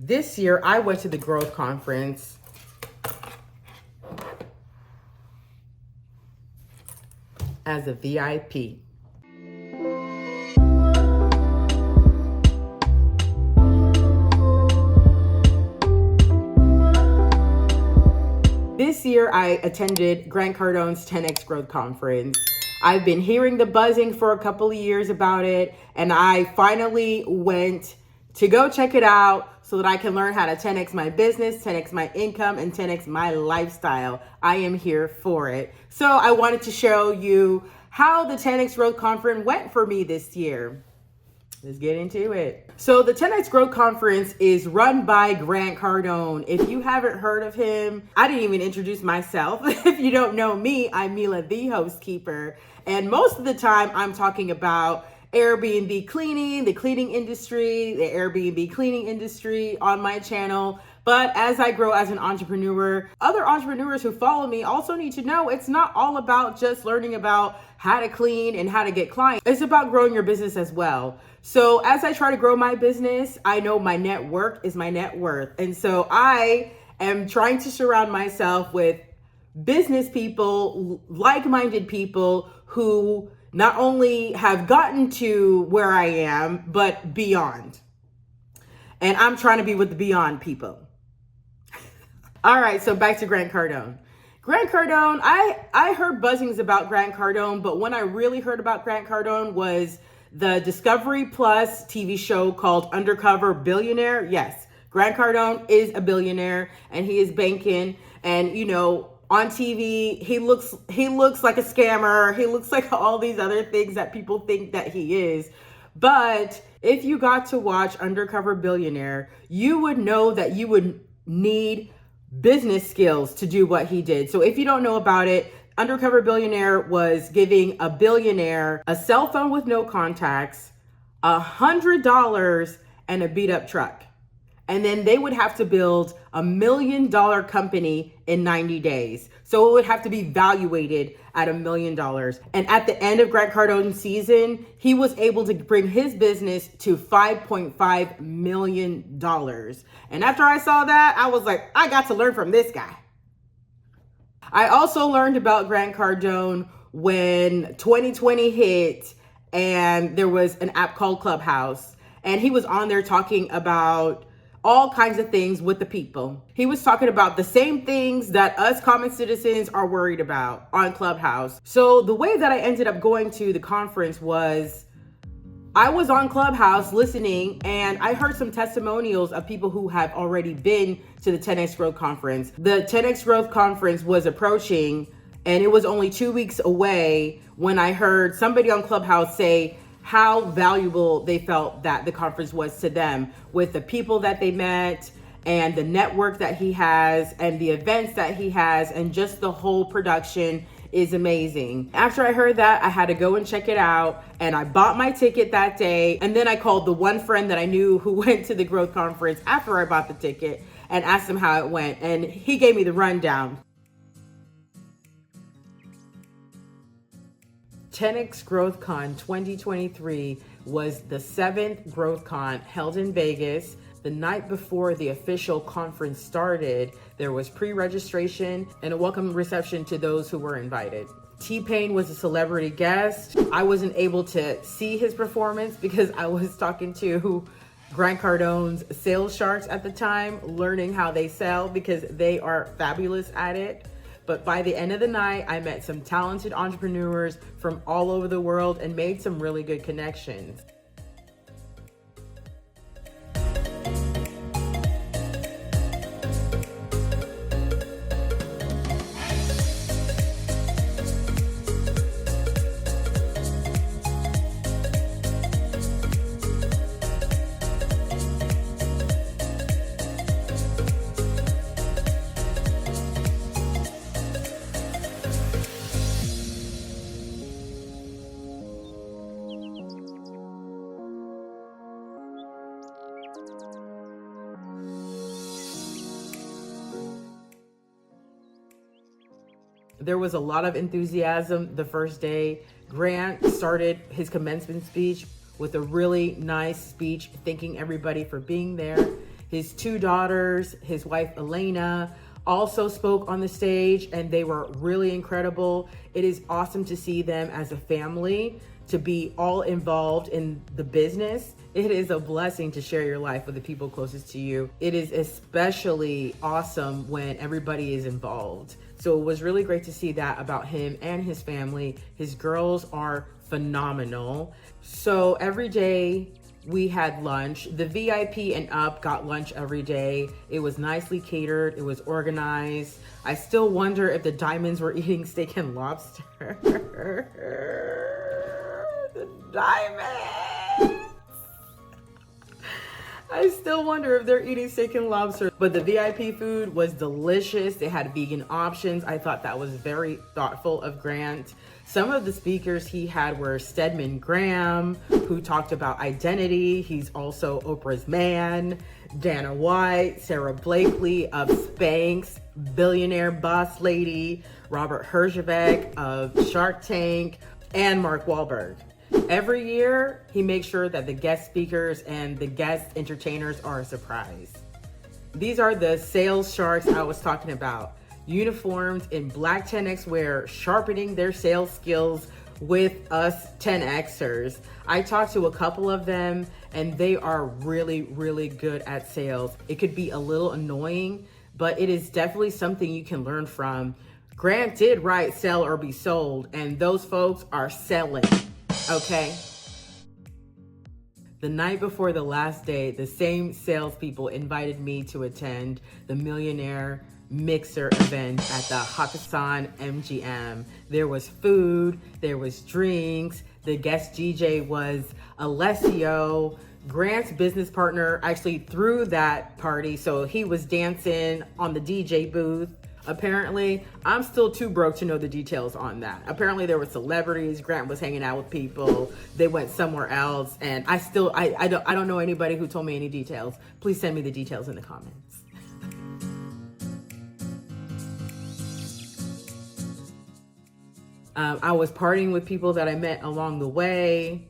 This year, I went to the Growth Conference as a VIP. This year, I attended Grant Cardone's 10X Growth Conference. I've been hearing the buzzing for a couple of years about it, and I finally went to go check it out so that I can learn how to 10X my business, 10X my income, and 10X my lifestyle. I am here for it. So I wanted to show you how the 10X Growth Conference went for me this year. Let's get into it. So the 10X Growth Conference is run by Grant Cardone. If you haven't heard of him, I didn't even introduce myself. If you don't know me, I'm Mila, the host keeper. And most of the time I'm talking about Airbnb cleaning, the cleaning industry, the Airbnb cleaning industry on my channel. But as I grow as an entrepreneur, other entrepreneurs who follow me also need to know it's not all about just learning about how to clean and how to get clients. It's about growing your business as well. So as I try to grow my business, I know my network is my net worth. And so I am trying to surround myself with business people, like-minded people who not only have gotten to where I am, but beyond. And I'm trying to be with the beyond people. All right, so back to Grant Cardone. Grant Cardone, I heard buzzings about Grant Cardone, but when I really heard about Grant Cardone was the Discovery Plus TV show called Undercover Billionaire. Yes, Grant Cardone is a billionaire and he is banking, and you know, on TV, he looks like a scammer. He looks like all these other things that people think that he is. But if you got to watch Undercover Billionaire, you would know that you would need business skills to do what he did. So if you don't know about it, Undercover Billionaire was giving a billionaire a cell phone with no contacts, $100, and a beat up truck. And then they would have to build $1 million company in 90 days. So it would have to be valuated at $1 million. And at the end of Grant Cardone's season, he was able to bring his business to $5.5 million. And after I saw that, I was like, I got to learn from this guy. I also learned about Grant Cardone when 2020 hit and there was an app called Clubhouse. And he was on there talking about all kinds of things with the people. He was talking about the same things that us common citizens are worried about on Clubhouse. So the way that I ended up going to the conference was I was on Clubhouse listening, and I heard some testimonials of people who have already been to the 10X Growth Conference. The 10X Growth Conference was approaching, and it was only 2 weeks away when I heard somebody on Clubhouse say how valuable they felt that the conference was to them, with the people that they met and the network that he has and the events that he has, and just the whole production is amazing. After I heard that, I had to go and check it out, and I bought my ticket that day. And then I called the one friend that I knew who went to the Growth Conference after I bought the ticket and asked him how it went, and he gave me the rundown. 10X Growth Con 2023 was the 7th Growth Con held in Vegas. The night before the official conference started, there was pre-registration and a welcome reception to those who were invited. T-Pain was a celebrity guest. I wasn't able to see his performance because I was talking to Grant Cardone's sales sharks at the time, learning how they sell because they are fabulous at it. But by the end of the night, I met some talented entrepreneurs from all over the world and made some really good connections. There was a lot of enthusiasm the first day. Grant started his commencement speech with a really nice speech, thanking everybody for being there. His 2 daughters, his wife Elena, also spoke on the stage, and they were really incredible. It is awesome to see them as a family, to be all involved in the business. It is a blessing to share your life with the people closest to you. It is especially awesome when everybody is involved. So it was really great to see that about him and his family. His girls are phenomenal. So every day we had lunch. The VIP and up got lunch every day. It was nicely catered. It was organized. I still wonder if the diamonds were eating steak and lobster. The diamonds. I still wonder if they're eating steak and lobster. But the VIP food was delicious. They had vegan options. I thought that was very thoughtful of Grant. Some of the speakers he had were Stedman Graham, who talked about identity. He's also Oprah's man. Dana White, Sarah Blakely of Spanx, billionaire boss lady, Robert Herjavec of Shark Tank, and Mark Wahlberg. Every year, he makes sure that the guest speakers and the guest entertainers are a surprise. These are the sales sharks I was talking about. Uniformed in black 10X wear, sharpening their sales skills with us 10Xers. I talked to a couple of them, and they are really, really good at sales. It could be a little annoying, but it is definitely something you can learn from. Grant did write Sell or Be Sold, and those folks are selling, okay? The night before the last day, the same salespeople invited me to attend the Millionaire Mixer event at the Hakkasan MGM. There was food, there was drinks. The guest DJ was Alessio. Grant's business partner actually threw that party, so he was dancing on the DJ booth. Apparently, I'm still too broke to know the details on that. Apparently there were celebrities, Grant was hanging out with people, they went somewhere else, and I don't know anybody who told me any details. Please send me the details in the comments. I was partying with people that I met along the way.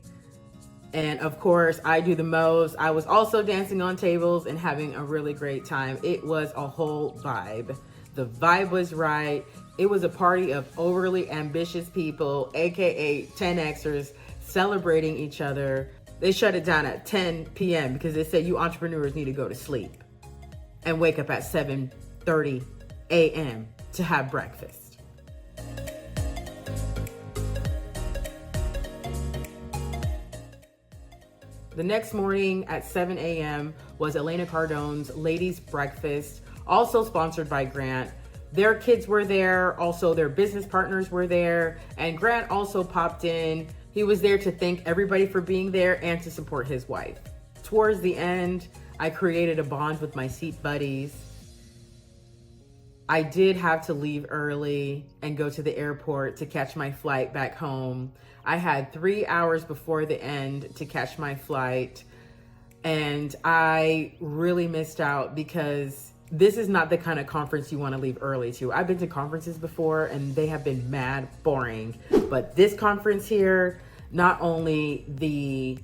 And of course, I do the most. I was also dancing on tables and having a really great time. It was a whole vibe. The vibe was right. It was a party of overly ambitious people, AKA 10Xers, celebrating each other. They shut it down at 10 p.m. because they said you entrepreneurs need to go to sleep and wake up at 7:30 a.m. to have breakfast. The next morning at 7 a.m. was Elena Cardone's ladies' breakfast, also sponsored by Grant. Their kids were there, also their business partners were there, and Grant also popped in. He was there to thank everybody for being there and to support his wife. Towards the end, I created a bond with my seat buddies. I did have to leave early and go to the airport to catch my flight back home. I had 3 hours before the end to catch my flight, and I really missed out because this is not the kind of conference you want to leave early to. I've been to conferences before and they have been mad boring, but this conference here, not only the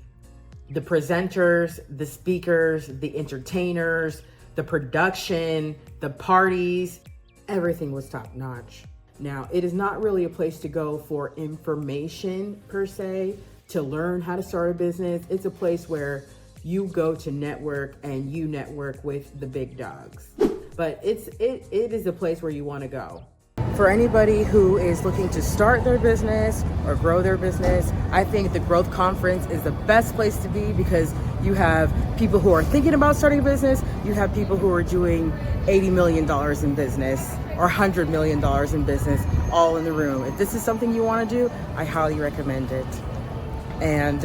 presenters, the speakers, the entertainers, the production, the parties, everything was top notch. Now, it is not really a place to go for information per se, to learn how to start a business. It's a place where you go to network and you network with the big dogs. But it is a place where you want to go. For anybody who is looking to start their business or grow their business, I think the Growth Conference is the best place to be because you have people who are thinking about starting a business, you have people who are doing $80 million in business or $100 million in business all in the room. If this is something you want to do, I highly recommend it. And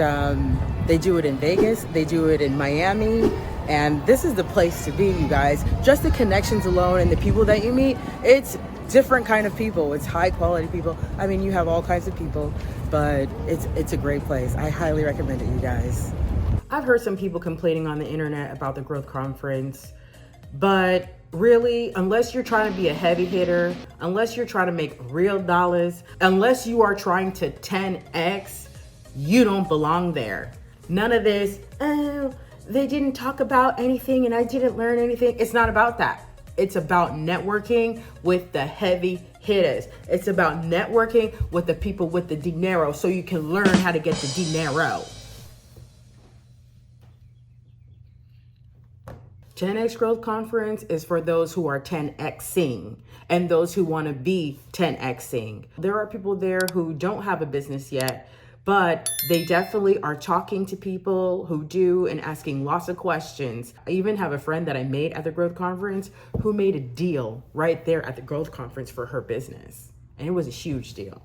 they do it in Vegas, they do it in Miami, and this is the place to be, you guys. Just the connections alone and the people that you meet, it's different kind of people. It's high quality people. I mean, you have all kinds of people, but it's a great place. I highly recommend it, you guys. I've heard some people complaining on the internet about the Growth Conference, but really, unless you're trying to be a heavy hitter, unless you're trying to make real dollars, unless you are trying to 10X, you don't belong there. None of this, oh, they didn't talk about anything and I didn't learn anything. It's not about that. It's about networking with the heavy hitters. It's about networking with the people with the dinero so you can learn how to get the dinero. 10X Growth Conference is for those who are 10Xing and those who want to be 10Xing. There are people there who don't have a business yet, but they definitely are talking to people who do and asking lots of questions. I even have a friend that I made at the Growth Conference who made a deal right there at the Growth Conference for her business. And it was a huge deal.